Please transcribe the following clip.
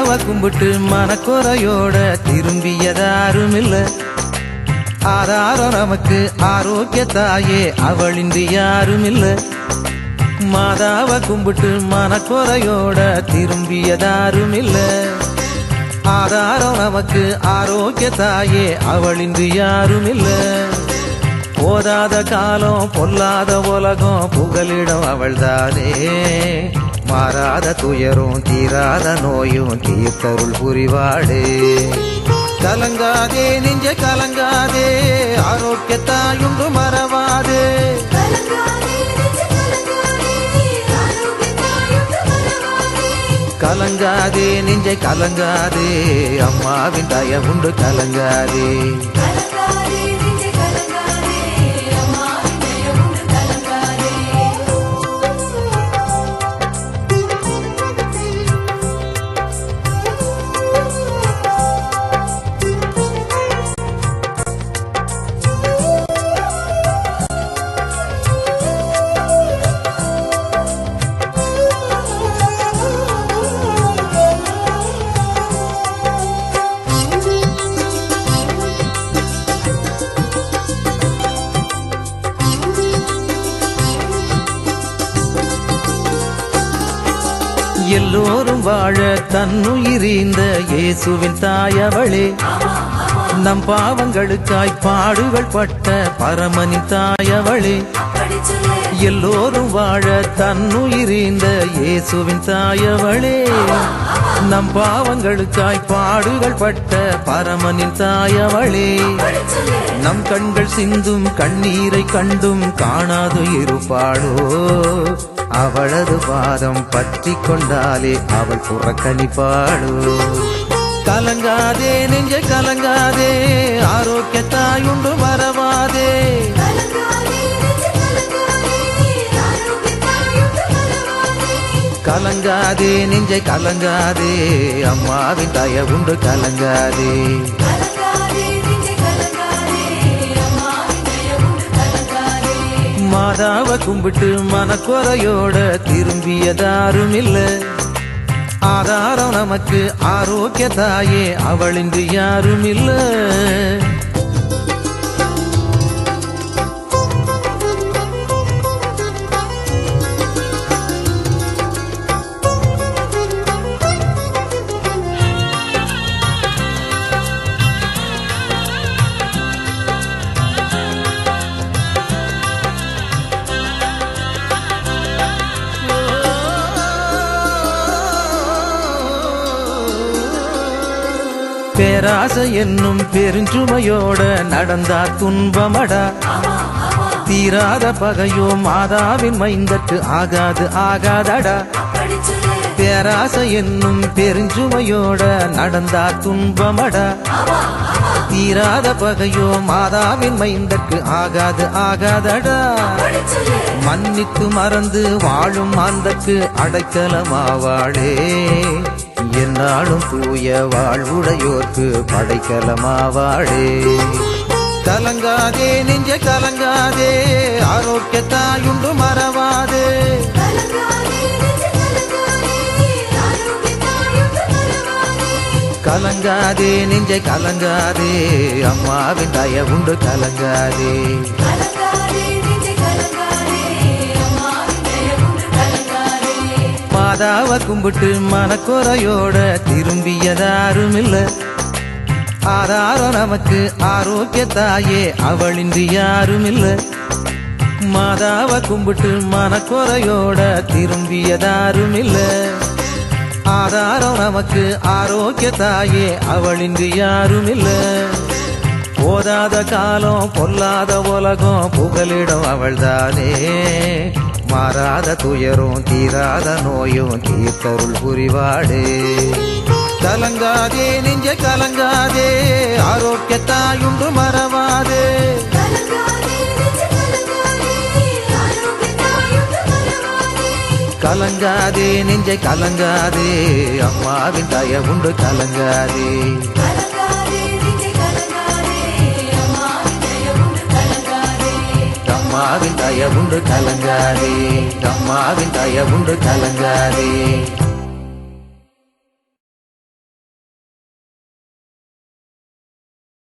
மாதாவ கும்பிட்டு மனக்குறையோட திரும்பியதாருமில்ல. ஆதாரம் நமக்கு ஆரோக்கிய தாயே அவளின்றி யாருமில்ல. மாதாவ கும்பிட்டு மனக்குறையோட திரும்பியதாருமில்ல. ஆதாரம் நமக்கு ஆரோக்கிய தாயே அவளின்றி யாருமில்ல. போதாத காலம் பொல்லாத உலகம் புகலிடம் அவள்தானே. மாறாத துயரும் தீராத நோயும் தீர்த்தருள் புரிவாடே. கலங்காதே நெஞ்ச கலங்காதே, ஆரோக்கியத்தாயுண்டு மறவாதே. கலங்காதே நெஞ்சை கலங்காதே, அம்மாவின் தயவுண்டு கலங்காதே. எல்லோரும் வாழ தன்னுயிரீந்த இயேசுவின் தாயவளே. நம் பாவங்களுக்காய் பாடுகள் பட்ட பரமனின் தாயவளே. எல்லோரும் வாழ தன்னுயிரீந்த இயேசுவின் தாயவளே. நம் பாவங்களுக்காய் பாடுகள் பட்ட பரமனின் தாயவளே. நம் கண்கள் சிந்தும் கண்ணீரை கண்டும் காணாது இருப்பாளோ. அவளது பாதம் பற்றி கொண்டாலே அவள் புறக்கணிப்பாளோ. கலங்காதே நெஞ்ச கலங்காதே, ஆரோக்கியத்தாயுண்டு மறவாதே. கலங்காதே நெஞ்சை கலங்காதே, அம்மாவின் தயவுண்டு கலங்காதே. மாதாவ கும்பிட்டு மனக்குறையோட திரும்பியதாருமில்ல. ஆதாரம் நமக்கு ஆரோக்கிய தாயே அவளின்றி யாருமில்ல. பேராசை என்னும் பெருஞ்சுமையோட நடந்தா துன்பமடா. தீராத பகையோ மாதாவின் மைந்தற்கு ஆகாது ஆகாதடா. பேராசை என்னும் பெருஞ்சுமையோட நடந்தா துன்பமடா. தீராத பகையோ மாதாவின் மைந்தற்கு ஆகாது ஆகாதடா. மன்னித்து மறந்து வாழும் மாந்தற்கு அடைக்கலமாவாளே. என்னாலும் தூய வாழ்வுடையோர்க்கு படைக்கலமாவாளே. கலங்காதே நெஞ்ச கலங்காதே, ஆரோக்கியத்தாயுண்டு மறவாதே. கலங்காதே நெஞ்சை கலங்காதே, அம்மாவின் தயவுண்டு கலங்காதே. மாதாவ கும்பிட்டு மனக்குறையோட திரும்பியதாருமில்ல. ஆதாரம் நமக்கு ஆரோக்கிய தாயே அவளின்றி யாருமில்ல. மாதாவ கும்பிட்டு மனக்குறையோட திரும்பியதாருமில்ல. ஆதாரம் நமக்கு ஆரோக்கிய தாயே அவளின்றி யாருமில்ல. போதாத காலம் பொல்லாத உலகம் புகலிடம் அவள்தானே. மாறாத துயரும் தீராத நோயும் தீர்த்தருள் புரிவாடே. கலங்காதே நெஞ்ச கலங்காதே, ஆரோக்கியத்தாயுண்டு மறவாதே. கலங்காதே நெஞ்சை கலங்காதே, அம்மாவின் தயவுண்டு கலங்காதே. அம்மாவின் தயவுண்டு கலங்காதே. அம்மாவின் தயவுண்டு கலங்காதே.